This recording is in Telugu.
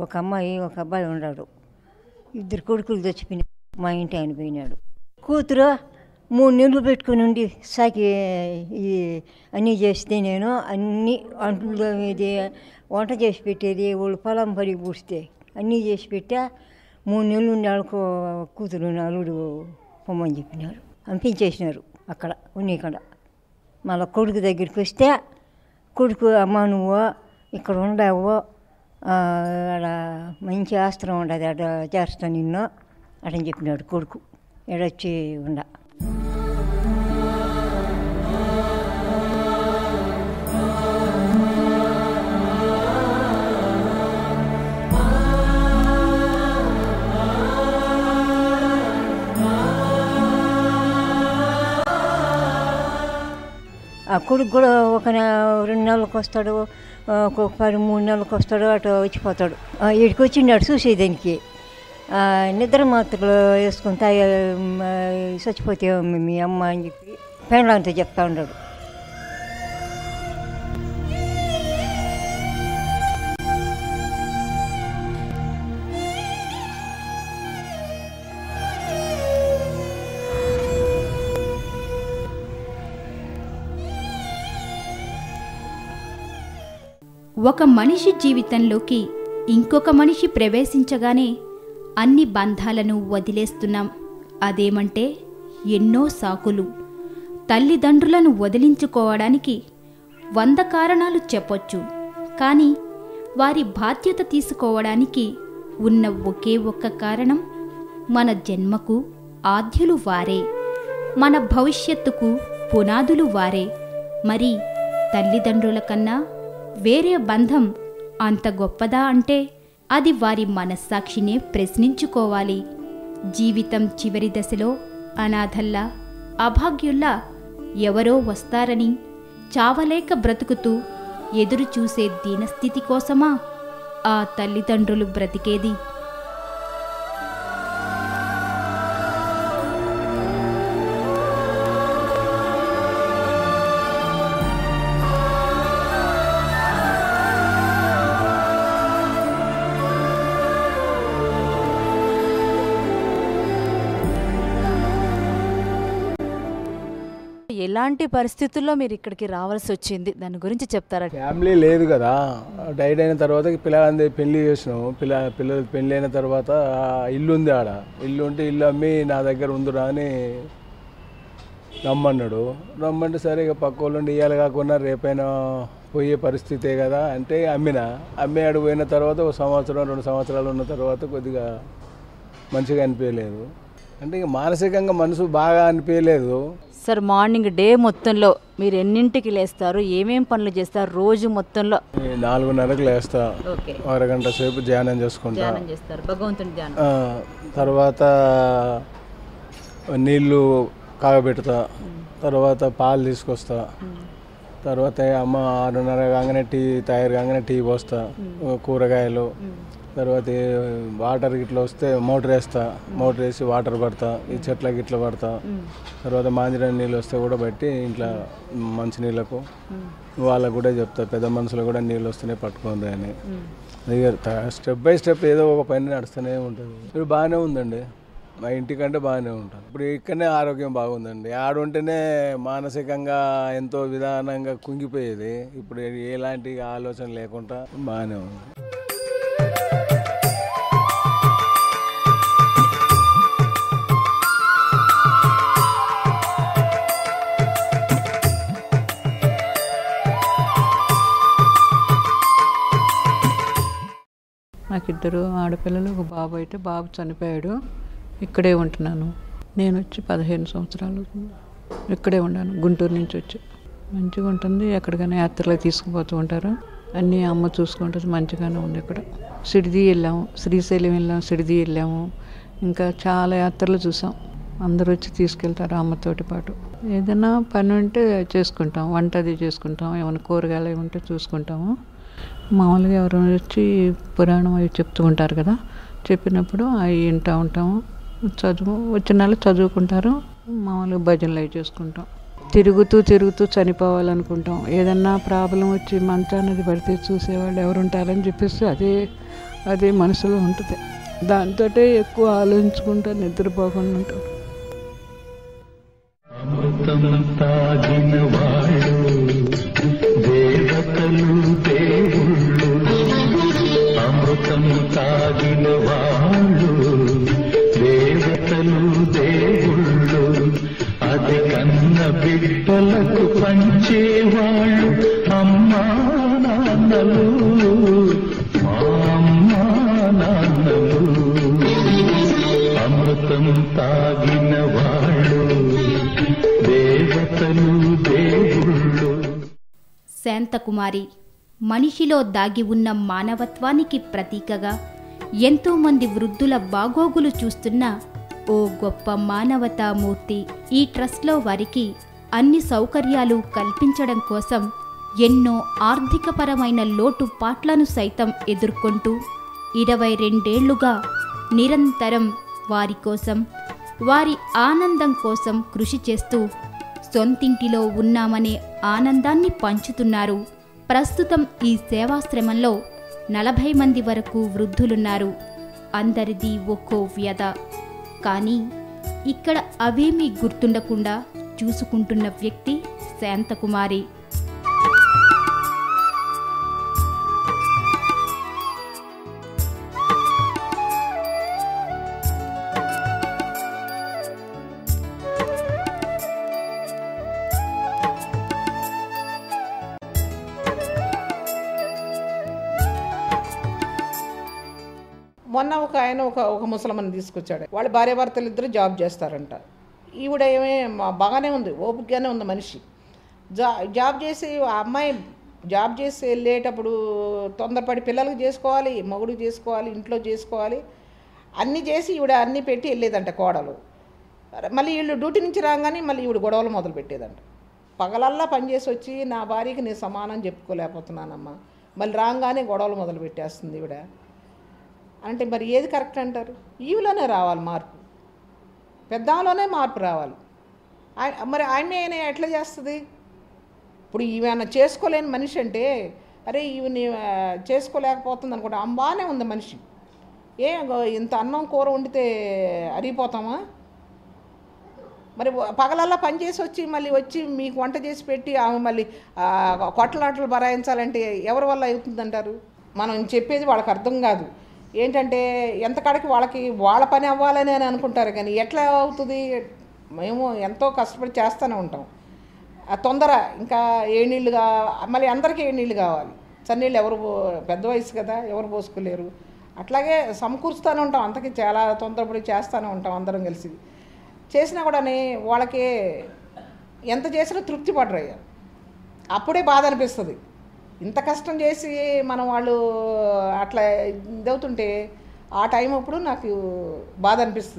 ఒక అమ్మాయి ఒక అబ్బాయి ఉన్నాడు. 2 కొడుకులు చచ్చిపోయినాడు. మా ఇంటి ఆయన పోయినాడు. కూతురు 3 నెలలు పెట్టుకుని ఉండి సాకి అన్నీ చేస్తే నేను అన్నీ అంట్లో ఇది వంట చేసి పెట్టేది, వాళ్ళు పొలం పడి పూస్తే అన్నీ చేసి పెట్టా. 3 నెలలు ఉండి వాళ్ళకు కూతురు అల్లుడు పొమ్మని చెప్పినారు. పంపించేసినారు అక్కడ ఉన్నీకడ. మళ్ళీ కొడుకు దగ్గరికి వస్తే కొడుకు అమ్మ నువ్వు ఇక్కడ ఉండవు, ఆడ మంచి ఆస్త్రం ఉండదు, అక్కడ చేస్తా నిన్ను అటని చెప్పినాడు కొడుకు. ఎడొచ్చి ఉండ ఆ కొడుకు కూడా ఒక 2 నెలలకు వస్తాడు, ఒక్కొక్కసారి 3 నెలలకు వస్తాడు, అటు వచ్చిపోతాడు. ఇక్కడికి వచ్చిండాడు చూసేదానికి. నిద్ర మాత్రలు వేసుకుని చచ్చిపోతే మీ అమ్మ అని చెప్పి పెండ్లాంతో చెప్తా ఉన్నాడు. ఒక మనిషి జీవితంలోకి ఇంకొక మనిషి ప్రవేశించగానే అన్ని బంధాలను వదిలేస్తున్నాం. అదేమంటే ఎన్నో సాకులు. తల్లిదండ్రులను వదిలించుకోవడానికి 100 కారణాలు చెప్పొచ్చు. కానీ వారి బాధ్యత తీసుకోవడానికి ఉన్న ఒకే ఒక్క కారణం, మన జన్మకు ఆద్యులు వారే, మన భవిష్యత్తుకు పునాదులు వారే. మరి తల్లిదండ్రుల కన్నా వేరే బంధం అంత గొప్పదా అంటే అది వారి మనస్సాక్షినే ప్రశ్నించుకోవాలి. జీవితం చివరి దశలో అనాథల్లా, అభాగ్యుల్లా ఎవరో వస్తారని చావలేక బ్రతుకుతూ ఎదురు చూసే దీనస్థితి కోసమా ఆ తల్లిదండ్రులు బ్రతికేది? ఎలాంటి పరిస్థితుల్లో మీరు ఇక్కడికి రావాల్సి వచ్చింది, దాని గురించి చెప్తారా? ఫ్యామిలీ లేదు కదా, డైట్ అయిన తర్వాత పిల్లలందరి పెళ్లి చేసినాము. పిల్లలు పెళ్లి అయిన తర్వాత ఇల్లు ఉంది, ఆడ ఇల్లు ఉంటే ఇల్లు అమ్మి నా దగ్గర ఉందిరా అని రమ్మన్నాడు. రమ్మంటే సరే ఇక పక్క వాళ్ళు ఇవ్వాలి కాకుండా రేపైనా పోయే పరిస్థితే కదా అంటే అమ్మి ఆడు పోయిన తర్వాత 1 సంవత్సరం 2 సంవత్సరాలు ఉన్న తర్వాత కొద్దిగా మంచిగా అనిపించలేదు. అంటే ఇక మానసికంగా మనసు బాగా అనిపించలేదు. సార్, మార్నింగ్ డే మొత్తంలో మీరు ఎన్నింటికి లేస్తారు, ఏమేం పనులు చేస్తారు రోజు మొత్తంలో? 4:30కి లేస్తా, అరగంట సేపు ధ్యానం చేసుకుంటా, భగవంతుని ధ్యానం. తర్వాత నీళ్ళు కాగబెడతా, తర్వాత పాలు తీసుకొస్తా, తర్వాత అమ్మ 6:30 కాగానే టీ తయారు కాగానే టీ పోస్తా, కూరగాయలు, తర్వాత వాటర్ గిట్లా వస్తే మోటర్ వేస్తా, మోటర్ వేసి వాటర్ పడతా, ఈ చెట్లకి ఇట్లా పడతా, తర్వాత మాంజిరాని నీళ్ళు వస్తే కూడా బట్టి ఇంట్లో మంచినీళ్ళకు వాళ్ళకు కూడా చెప్తా, పెద్ద మనుషులు కూడా నీళ్ళు వస్తేనే పట్టుకోండి అని. స్టెప్ బై స్టెప్ ఏదో ఒక పని నడుస్తూనే ఉంటుంది. ఇప్పుడు బాగానే ఉందండి, మా ఇంటికంటే బాగానే ఉంటుంది. ఇప్పుడు ఇక్కడనే ఆరోగ్యం బాగుందండి. ఆడుంటేనే మానసికంగా ఎంతో విధానంగా కుంగిపోయేది, ఇప్పుడు ఎలాంటి ఆలోచన లేకుండా బాగానే ఉంది. నాకు 2 ఆడపిల్లలు, ఒక బాబు. అయితే బాబు చనిపోయాడు. ఇక్కడే ఉంటున్నాను. నేను వచ్చి 15 సంవత్సరాలు ఇక్కడే ఉన్నాను, గుంటూరు నుంచి వచ్చి. మంచిగా ఉంటుంది. ఎక్కడికైనా యాత్రలకు తీసుకుపోతూ ఉంటారు, అన్నీ అమ్మ చూసుకుంటుంది. మంచిగానే ఉంది. ఇక్కడ సిడిది వెళ్ళాము, శ్రీశైలం వెళ్ళాము, సిడిది వెళ్ళాము, ఇంకా చాలా యాత్రలు చూసాం. అందరూ వచ్చి తీసుకెళ్తారు అమ్మతోటి పాటు. ఏదైనా పని ఉంటే చేసుకుంటాం, వంట అది చేసుకుంటాం, ఏమైనా కూరగాయలు అవి ఉంటే చూసుకుంటాము. మామూలుగా ఎవరైనా వచ్చి పురాణం అవి చెప్తూ ఉంటారు కదా, చెప్పినప్పుడు అవి వింటూ ఉంటాము. వచ్చిన వాళ్ళు చదువుకుంటారు, మామూలుగా భజనలు అవి చేసుకుంటాం. తిరుగుతూ చనిపోవాలనుకుంటాం. ఏదన్నా ప్రాబ్లం వచ్చి మంచాన్నది పడితే చూసేవాళ్ళు ఎవరు ఉంటారని చెప్పేసి అదే అది మనసులో ఉంటుంది. దాంతో ఎక్కువ ఆలోచించుకుంటా నిద్రపోకుండా ఉంటాం. అమృతం తాగిన వాళ్ళు దేవతలు దేవుళ్ళు, అమృతం తాగిన వాళ్ళు దేవతలు దేవుళ్ళు, అది కన్న బిడ్డలకు పంచేవాళ్ళు అమ్మా నాన్నలు, మా అమ్మా నాన్నలు. అమృతం తాగిన వాళ్ళు దేవతలు దేవుళ్ళు. శాంతకుమారి మనిషిలో దాగి ఉన్న మానవత్వానికి ప్రతీకగా ఎంతోమంది వృద్ధుల బాగోగులు చూస్తున్న ఓ గొప్ప మానవతామూర్తి. ఈ ట్రస్ట్లో వారికి అన్ని సౌకర్యాలు కల్పించడం కోసం ఎన్నో ఆర్థికపరమైన లోటుపాట్లను సైతం ఎదుర్కొంటూ 22 ఏళ్లుగా నిరంతరం వారి కోసం, వారి ఆనందం కోసం కృషి చేస్తూ సొంతింటిలో ఉన్నామనే ఆనందాన్ని పంచుతున్నారు. ప్రస్తుతం ఈ సేవాశ్రమంలో 40 మంది వరకు వృద్ధులున్నారు. అందరిది ఒక్కో వ్యధ. కానీ ఇక్కడ అవేమీ గుర్తుండకుండా చూసుకుంటున్న వ్యక్తి శాంతకుమారి. మొన్న ఒక ఆయన ఒక ముసలమ్మని తీసుకొచ్చాడు. వాళ్ళ భార్యాభర్తలు ఇద్దరు జాబ్ చేస్తారంట. ఈవిడ బాగానే ఉంది, ఓపికగానే ఉంది మనిషి. జాబ్ చేసి ఆ అమ్మాయి జాబ్ చేసి వెళ్ళేటప్పుడు తొందరపడి పిల్లలకి చేసుకోవాలి, మొగుడికి చేసుకోవాలి, ఇంట్లో చేసుకోవాలి, అన్నీ చేసి ఈవిడ అన్నీ పెట్టి వెళ్ళేదంట కోడలు. మళ్ళీ వీళ్ళు డ్యూటీ నుంచి రాగానే మళ్ళీ ఈవిడ గొడవలు మొదలు పెట్టేదంట. పగలల్లా పనిచేసి వచ్చి నా భార్యకి నేను సమానం చెప్పుకోలేకపోతున్నానమ్మా, మళ్ళీ రాగానే గొడవలు మొదలు పెట్టేస్తుంది ఈవిడ అంటే మరి ఏది కరెక్ట్ అంటారు? ఈవిలోనే రావాలి మార్పు, పెద్దాలోనే మార్పు రావాలి. మరి ఆమె ఎట్లా చేస్తుంది? ఇప్పుడు ఈమె చేసుకోలేని మనిషి అంటే అరే ఈమెని చేసుకోలేకపోతుంది అనుకుంటా. బాగానే ఉంది మనిషి, ఇంత అన్నం కూర వండితే అరిగిపోతామా? మరి పగలల్లా పని చేసి వచ్చి మళ్ళీ వచ్చి మీకు వంట చేసి పెట్టి ఆమె మళ్ళీ కొట్టలాటలు బరాయించాలంటే ఎవరి వల్ల అవుతుందంటారు? మనం చెప్పేది వాళ్ళకి అర్థం కాదు. ఏంటంటే ఎంత కాడికి వాళ్ళ పని అవ్వాలని అని అనుకుంటారు, కానీ ఎట్లా అవుతుంది? మేము ఎంతో కష్టపడి చేస్తూనే ఉంటాం. ఆ తొందర ఇంకా నీళ్ళుగా మళ్ళీ అందరికీ నీళ్ళు కావాలి. చన్నీళ్ళు ఎవరు పెద్ద వయసు కదా, ఎవరు పోసుకోలేరు. అట్లాగే సమకూరుస్తూనే ఉంటాం, అంతకీ చాలా తొందరపడి చేస్తూనే ఉంటాం అందరం కలిసి. చేసినా కూడా వాళ్ళకి ఎంత చేసినా తృప్తి పడరయ్యా. అప్పుడే బాధ అనిపిస్తుంది. ఇంత కష్టం చేసి మనం వాళ్ళు అట్లా ఇదవుతుంటే ఆ టైం అప్పుడు నాకు బాధ అనిపిస్తుంది.